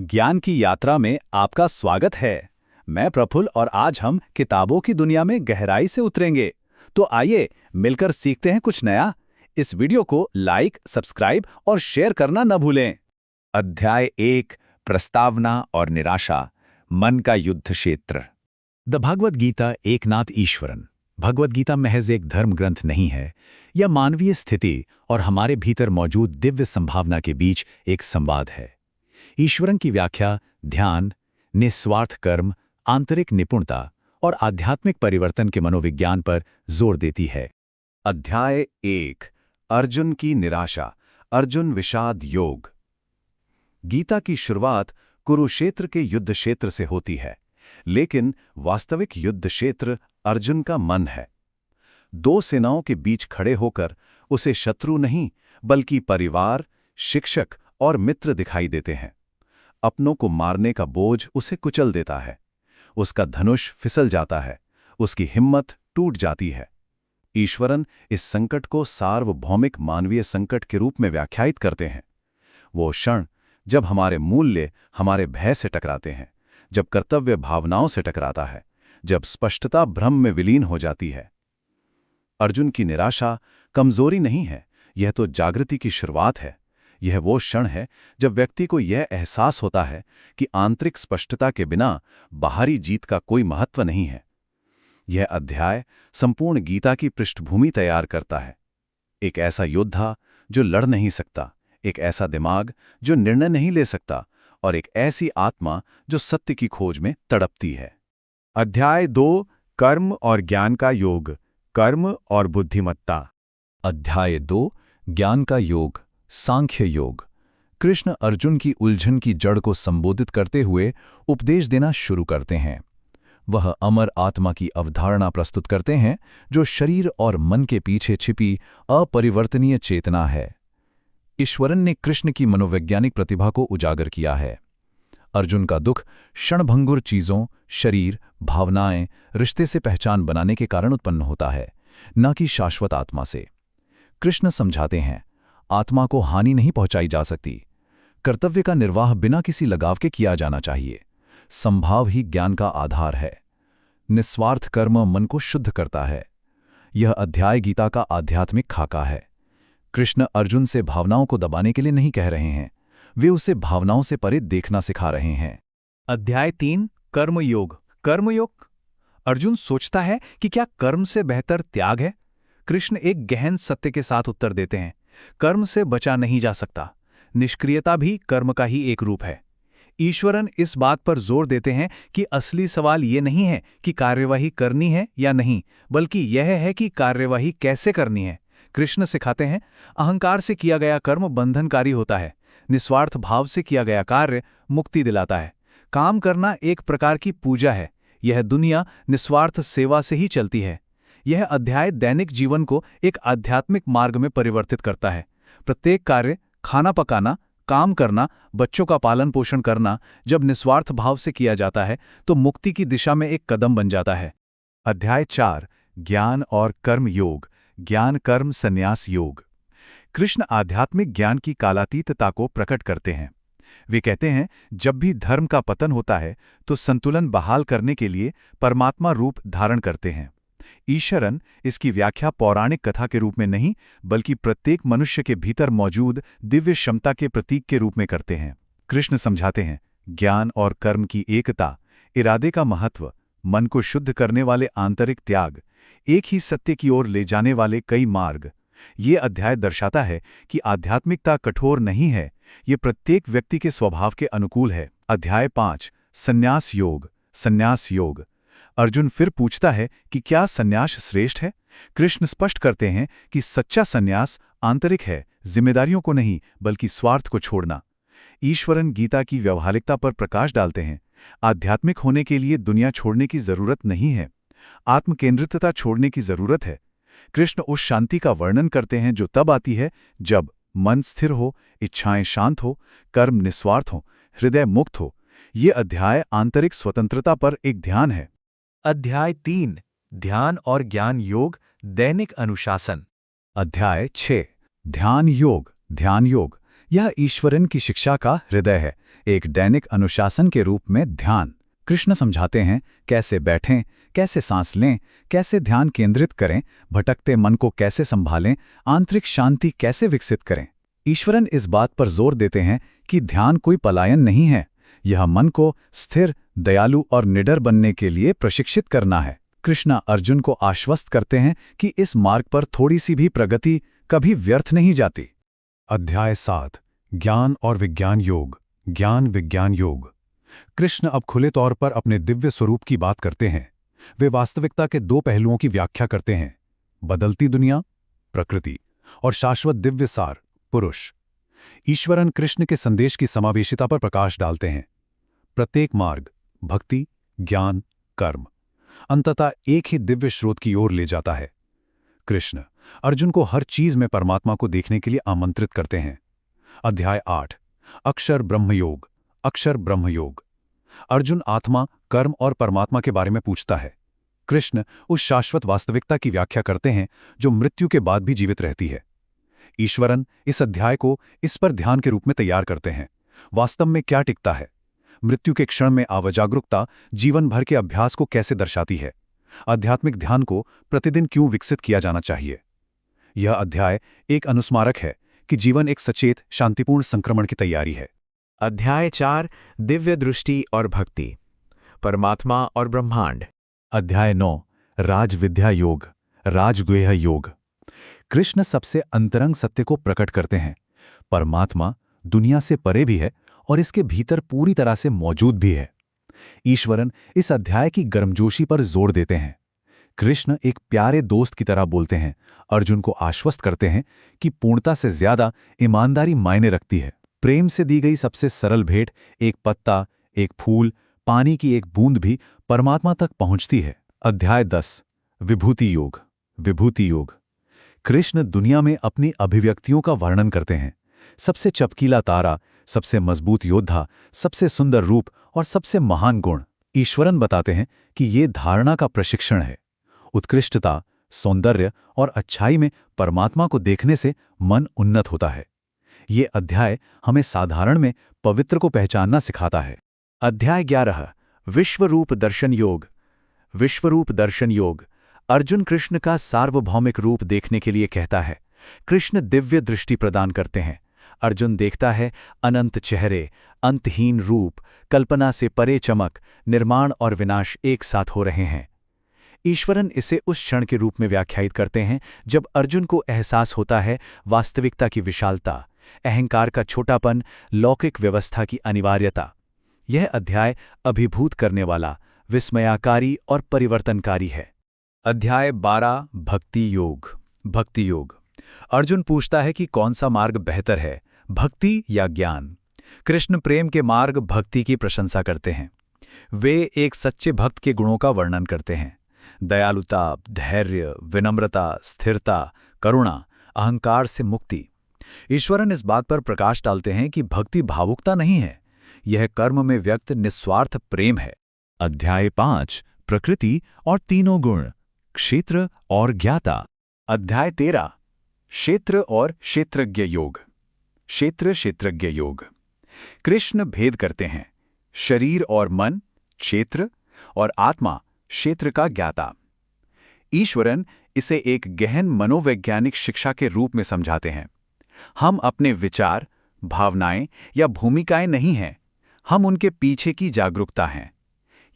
ज्ञान की यात्रा में आपका स्वागत है। मैं प्रफुल्ल और आज हम किताबों की दुनिया में गहराई से उतरेंगे। तो आइए मिलकर सीखते हैं कुछ नया। इस वीडियो को लाइक, सब्सक्राइब और शेयर करना न भूलें। अध्याय 1 प्रस्तावना और निराशा, मन का युद्ध क्षेत्र। द भगवद गीता एकनाथ ईश्वरन। भगवद गीता महज एक धर्म ग्रंथ नहीं है, यह मानवीय स्थिति और हमारे भीतर मौजूद दिव्य संभावना के बीच एक संवाद है। ईश्वरन की व्याख्या ध्यान, निस्वार्थ कर्म, आंतरिक निपुणता और आध्यात्मिक परिवर्तन के मनोविज्ञान पर जोर देती है। अध्याय 1 अर्जुन की निराशा, अर्जुन विषाद योग। गीता की शुरुआत कुरुक्षेत्र के युद्ध क्षेत्र से होती है, लेकिन वास्तविक युद्ध क्षेत्र अर्जुन का मन है। दो सेनाओं के बीच खड़े होकर उसे शत्रु नहीं बल्कि परिवार, शिक्षक और मित्र दिखाई देते हैं। अपनों को मारने का बोझ उसे कुचल देता है। उसका धनुष फिसल जाता है, उसकी हिम्मत टूट जाती है। ईश्वरन इस संकट को सार्वभौमिक मानवीय संकट के रूप में व्याख्यायित करते हैं। वो क्षण जब हमारे मूल्य हमारे भय से टकराते हैं, जब कर्तव्य भावनाओं से टकराता है, जब स्पष्टता भ्रम में विलीन हो जाती है। अर्जुन की निराशा कमजोरी नहीं है, यह तो जागृति की शुरुआत है। यह वो क्षण है जब व्यक्ति को यह एहसास होता है कि आंतरिक स्पष्टता के बिना बाहरी जीत का कोई महत्व नहीं है। यह अध्याय संपूर्ण गीता की पृष्ठभूमि तैयार करता है। एक ऐसा योद्धा जो लड़ नहीं सकता, एक ऐसा दिमाग जो निर्णय नहीं ले सकता, और एक ऐसी आत्मा जो सत्य की खोज में तड़पती है। अध्याय 2 कर्म और ज्ञान का योग, कर्म और बुद्धिमत्ता। अध्याय 2 ज्ञान का योग, सांख्य योग। कृष्ण अर्जुन की उलझन की जड़ को संबोधित करते हुए उपदेश देना शुरू करते हैं। वह अमर आत्मा की अवधारणा प्रस्तुत करते हैं जो शरीर और मन के पीछे छिपी अपरिवर्तनीय चेतना है। ईश्वरन ने कृष्ण की मनोवैज्ञानिक प्रतिभा को उजागर किया है। अर्जुन का दुख क्षणभंगुर चीजों, शरीर, भावनाएं, रिश्ते से पहचान बनाने के कारण उत्पन्न होता है, न कि शाश्वत आत्मा से। कृष्ण समझाते हैं, आत्मा को हानि नहीं पहुंचाई जा सकती। कर्तव्य का निर्वाह बिना किसी लगाव के किया जाना चाहिए। संभाव ही ज्ञान का आधार है। निस्वार्थ कर्म मन को शुद्ध करता है। यह अध्याय गीता का आध्यात्मिक खाका है। कृष्ण अर्जुन से भावनाओं को दबाने के लिए नहीं कह रहे हैं, वे उसे भावनाओं से परे देखना सिखा रहे हैं। अध्याय 3 कर्मयोग। कर्मयोग। अर्जुन सोचता है कि क्या कर्म से बेहतर त्याग है? कृष्ण एक गहन सत्य के साथ उत्तर देते हैं, कर्म से बचा नहीं जा सकता। निष्क्रियता भी कर्म का ही एक रूप है। ईश्वरन इस बात पर जोर देते हैं कि असली सवाल ये नहीं है कि कार्यवाही करनी है या नहीं, बल्कि यह है कि कार्यवाही कैसे करनी है। कृष्ण सिखाते हैं, अहंकार से किया गया कर्म बंधनकारी होता है, निस्वार्थ भाव से किया गया कार्य मुक्ति दिलाता है। काम करना एक प्रकार की पूजा है। यह दुनिया निस्वार्थ सेवा से ही चलती है। यह अध्याय दैनिक जीवन को एक आध्यात्मिक मार्ग में परिवर्तित करता है। प्रत्येक कार्य, खाना पकाना, काम करना, बच्चों का पालन पोषण करना, जब निस्वार्थ भाव से किया जाता है तो मुक्ति की दिशा में एक कदम बन जाता है। अध्याय 4 ज्ञान और कर्म योग, ज्ञान कर्म संन्यास योग। कृष्ण आध्यात्मिक ज्ञान की कालातीतता को प्रकट करते हैं। वे कहते हैं, जब भी धर्म का पतन होता है तो संतुलन बहाल करने के लिए परमात्मा रूप धारण करते हैं। ईश्वरन इसकी व्याख्या पौराणिक कथा के रूप में नहीं बल्कि प्रत्येक मनुष्य के भीतर मौजूद दिव्य क्षमता के प्रतीक के रूप में करते हैं। कृष्ण समझाते हैं, ज्ञान और कर्म की एकता, इरादे का महत्व, मन को शुद्ध करने वाले आंतरिक त्याग, एक ही सत्य की ओर ले जाने वाले कई मार्ग। ये अध्याय दर्शाता है कि आध्यात्मिकता कठोर नहीं है, ये प्रत्येक व्यक्ति के स्वभाव के अनुकूल है। अध्याय 5 संन्यास योग, संन्यास योग। अर्जुन फिर पूछता है कि क्या संन्यास श्रेष्ठ है? कृष्ण स्पष्ट करते हैं कि सच्चा संन्यास आंतरिक है, जिम्मेदारियों को नहीं बल्कि स्वार्थ को छोड़ना। ईश्वरन गीता की व्यवहारिकता पर प्रकाश डालते हैं। आध्यात्मिक होने के लिए दुनिया छोड़ने की जरूरत नहीं है, आत्मकेंद्रितता छोड़ने की जरूरत है। कृष्ण उस शांति का वर्णन करते हैं जो तब आती है जब मन स्थिर हो, इच्छाएं शांत हो, कर्म निस्वार्थ हो, हृदय मुक्त हो। ये अध्याय आंतरिक स्वतंत्रता पर एक ध्यान है। अध्याय 3 ध्यान और ज्ञान योग, दैनिक अनुशासन। अध्याय 6 ध्यान योग, ध्यान योग। यह ईश्वरन की शिक्षा का हृदय है, एक दैनिक अनुशासन के रूप में ध्यान। कृष्ण समझाते हैं कैसे बैठें, कैसे सांस लें, कैसे ध्यान केंद्रित करें, भटकते मन को कैसे संभालें, आंतरिक शांति कैसे विकसित करें। ईश्वरन इस बात पर जोर देते हैं कि ध्यान कोई पलायन नहीं है, यह मन को स्थिर, दयालु और निडर बनने के लिए प्रशिक्षित करना है। कृष्ण अर्जुन को आश्वस्त करते हैं कि इस मार्ग पर थोड़ी सी भी प्रगति कभी व्यर्थ नहीं जाती। अध्याय 7 ज्ञान और विज्ञान योग, ज्ञान विज्ञान योग। कृष्ण अब खुले तौर पर अपने दिव्य स्वरूप की बात करते हैं। वे वास्तविकता के दो पहलुओं की व्याख्या करते हैं, बदलती दुनिया, प्रकृति, और शाश्वत दिव्य सार, पुरुष। ईश्वरन कृष्ण के संदेश की समावेशिता पर प्रकाश डालते हैं। प्रत्येक मार्ग, भक्ति, ज्ञान, कर्म, अंततः एक ही दिव्य स्रोत की ओर ले जाता है। कृष्ण अर्जुन को हर चीज में परमात्मा को देखने के लिए आमंत्रित करते हैं। अध्याय 8 अक्षर ब्रह्मयोग, अक्षर ब्रह्मयोग। अर्जुन आत्मा, कर्म और परमात्मा के बारे में पूछता है। कृष्ण उस शाश्वत वास्तविकता की व्याख्या करते हैं जो मृत्यु के बाद भी जीवित रहती है। ईश्वरन इस अध्याय को इस पर ध्यान के रूप में तैयार करते हैं। वास्तव में क्या टिकता है? मृत्यु के क्षण में अवजागरूकता जीवन भर के अभ्यास को कैसे दर्शाती है? आध्यात्मिक ध्यान को प्रतिदिन क्यों विकसित किया जाना चाहिए? यह अध्याय एक अनुस्मारक है कि जीवन एक सचेत, शांतिपूर्ण संक्रमण की तैयारी है। अध्याय 4 दिव्य दृष्टि और भक्ति, परमात्मा और ब्रह्मांड। अध्याय 9 राजविद्या योग, राजगुह्य योग। कृष्ण सबसे अंतरंग सत्य को प्रकट करते हैं। परमात्मा दुनिया से परे भी है और इसके भीतर पूरी तरह से मौजूद भी है। ईश्वरन इस अध्याय की गर्मजोशी पर जोर देते हैं। कृष्ण एक प्यारे दोस्त की तरह बोलते हैं, अर्जुन को आश्वस्त करते हैं कि पूर्णता से ज्यादा ईमानदारी मायने रखती है। प्रेम से दी गई सबसे सरल भेंट, एक पत्ता, एक फूल, पानी की एक बूंद भी परमात्मा तक पहुंचती है। अध्याय 10 विभूति योग, विभूति योग। कृष्ण दुनिया में अपनी अभिव्यक्तियों का वर्णन करते हैं। सबसे चपकीला तारा, सबसे मजबूत योद्धा, सबसे सुंदर रूप और सबसे महान गुण। ईश्वरन बताते हैं कि ये धारणा का प्रशिक्षण है। उत्कृष्टता, सौंदर्य और अच्छाई में परमात्मा को देखने से मन उन्नत होता है। ये अध्याय हमें साधारण में पवित्र को पहचानना सिखाता है। अध्याय 11 विश्वरूप दर्शन योग, विश्वरूप दर्शन योग। अर्जुन कृष्ण का सार्वभौमिक रूप देखने के लिए कहता है। कृष्ण दिव्य दृष्टि प्रदान करते हैं। अर्जुन देखता है अनंत चेहरे, अंतहीन रूप, कल्पना से परे चमक, निर्माण और विनाश एक साथ हो रहे हैं। ईश्वरन इसे उस क्षण के रूप में व्याख्यायित करते हैं जब अर्जुन को एहसास होता है वास्तविकता की विशालता, अहंकार का छोटापन, लौकिक व्यवस्था की अनिवार्यता। यह अध्याय अभिभूत करने वाला, विस्मयाकारी और परिवर्तनकारी है। अध्याय 12 भक्ति योग, भक्ति योग। अर्जुन पूछता है कि कौन सा मार्ग बेहतर है, भक्ति या ज्ञान? कृष्ण प्रेम के मार्ग भक्ति की प्रशंसा करते हैं। वे एक सच्चे भक्त के गुणों का वर्णन करते हैं। दयालुता, धैर्य, विनम्रता, स्थिरता, करुणा, अहंकार से मुक्ति। ईश्वरन इस बात पर प्रकाश डालते हैं कि भक्ति भावुकता नहीं है, यह कर्म में व्यक्त निस्वार्थ प्रेम है। अध्याय 5 प्रकृति और तीनों गुण, क्षेत्र और ज्ञाता। अध्याय 13 क्षेत्र और क्षेत्रज्ञ योग, क्षेत्र क्षेत्रज्ञ योग। कृष्ण भेद करते हैं, शरीर और मन क्षेत्र और आत्मा क्षेत्र का ज्ञाता। ईश्वरन इसे एक गहन मनोवैज्ञानिक शिक्षा के रूप में समझाते हैं। हम अपने विचार, भावनाएं या भूमिकाएं नहीं हैं, हम उनके पीछे की जागरूकता हैं।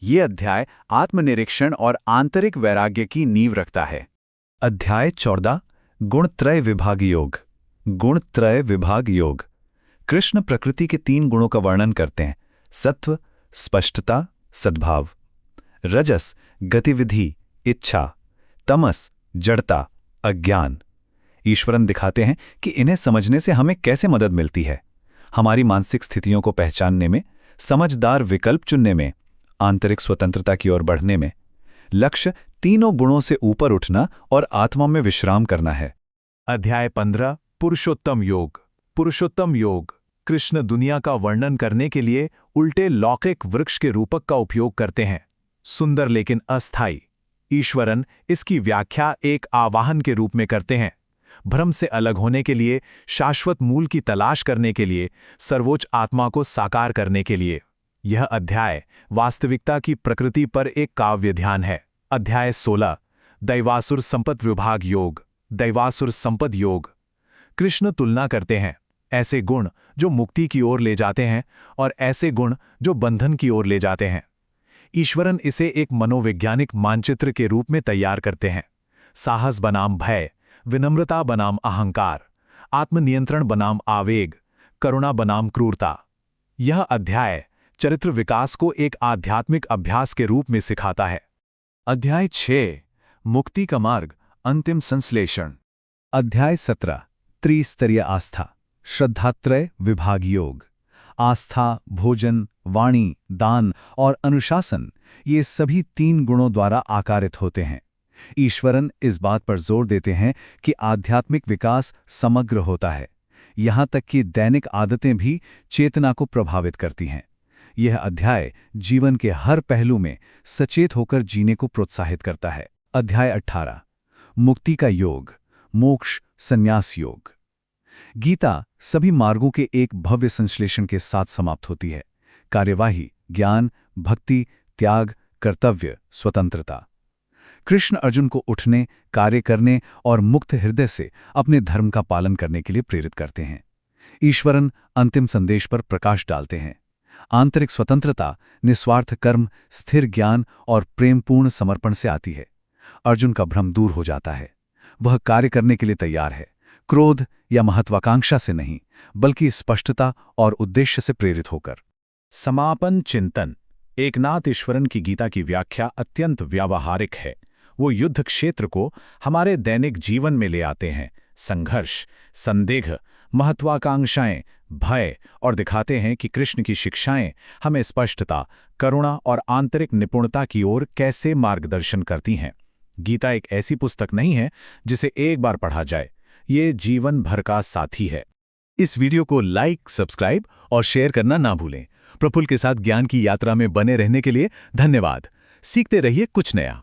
ये अध्याय आत्मनिरीक्षण और आंतरिक वैराग्य की नींव रखता है। अध्याय 14 गुणत्रय विभाग योग, गुणत्रय विभाग योग। कृष्ण प्रकृति के 3 गुणों का वर्णन करते हैं, सत्व, स्पष्टता, सद्भाव, रजस, गतिविधि, इच्छा, तमस, जड़ता, अज्ञान। ईश्वरन दिखाते हैं कि इन्हें समझने से हमें कैसे मदद मिलती है, हमारी मानसिक स्थितियों को पहचानने में, समझदार विकल्प चुनने में, आंतरिक स्वतंत्रता की ओर बढ़ने में। लक्ष्य तीनों गुणों से ऊपर उठना और आत्मा में विश्राम करना है। अध्याय 15 पुरुषोत्तम योग, पुरुषोत्तम योग। कृष्ण दुनिया का वर्णन करने के लिए उल्टे लौकिक वृक्ष के रूपक का उपयोग करते हैं, सुंदर लेकिन अस्थायी। ईश्वरन इसकी व्याख्या एक आवाहन के रूप में करते हैं। भ्रम से अलग होने के लिए, शाश्वत मूल की तलाश करने के लिए, सर्वोच्च आत्मा को साकार करने के लिए। यह अध्याय वास्तविकता की प्रकृति पर एक काव्य ध्यान है। अध्याय 16 दैवासुर संपद विभाग योग। दैवासुर संपद योग। कृष्ण तुलना करते हैं ऐसे गुण जो मुक्ति की ओर ले जाते हैं और ऐसे गुण जो बंधन की ओर ले जाते हैं। ईश्वरन इसे एक मनोवैज्ञानिक मानचित्र के रूप में तैयार करते हैं। साहस बनाम भय, विनम्रता बनाम अहंकार, आत्मनियंत्रण बनाम आवेग, करुणा बनाम क्रूरता। यह अध्याय चरित्र विकास को एक आध्यात्मिक अभ्यास के रूप में सिखाता है। अध्याय 6 मुक्ति का मार्ग, अंतिम संश्लेषण। अध्याय 17 त्रिस्तरीय आस्था, श्रद्धात्रय विभाग योग। आस्था, भोजन, वाणी, दान और अनुशासन, ये सभी 3 गुणों द्वारा आकारित होते हैं। ईश्वरन इस बात पर जोर देते हैं कि आध्यात्मिक विकास समग्र होता है, यहाँ तक कि दैनिक आदतें भी चेतना को प्रभावित करती हैं। यह अध्याय जीवन के हर पहलू में सचेत होकर जीने को प्रोत्साहित करता है। अध्याय 18 मुक्ति का योग, मोक्ष संन्यास योग। गीता सभी मार्गों के एक भव्य संश्लेषण के साथ समाप्त होती है। कार्यवाही, ज्ञान, भक्ति, त्याग, कर्तव्य, स्वतंत्रता। कृष्ण अर्जुन को उठने, कार्य करने और मुक्त हृदय से अपने धर्म का पालन करने के लिए प्रेरित करते हैं। ईश्वरन अंतिम संदेश पर प्रकाश डालते हैं। आंतरिक स्वतंत्रता निस्वार्थ कर्म, स्थिर ज्ञान और प्रेमपूर्ण समर्पण से आती है। अर्जुन का भ्रम दूर हो जाता है। वह कार्य करने के लिए तैयार है, क्रोध या महत्वाकांक्षा से नहीं, बल्कि स्पष्टता और उद्देश्य से प्रेरित होकर। समापन चिंतन। एकनाथ ईश्वरन की गीता की व्याख्या अत्यंत व्यावहारिक है। वो युद्ध क्षेत्र को हमारे दैनिक जीवन में ले आते हैं, संघर्ष, संदेह, महत्वाकांक्षाएं, भय, और दिखाते हैं कि कृष्ण की शिक्षाएं हमें स्पष्टता, करुणा और आंतरिक निपुणता की ओर कैसे मार्गदर्शन करती हैं। गीता एक ऐसी पुस्तक नहीं है जिसे एक बार पढ़ा जाए, ये जीवन भर का साथी है। इस वीडियो को लाइक, सब्सक्राइब और शेयर करना ना भूलें। प्रफुल्ल के साथ ज्ञान की यात्रा में बने रहने के लिए धन्यवाद। सीखते रहिए कुछ नया।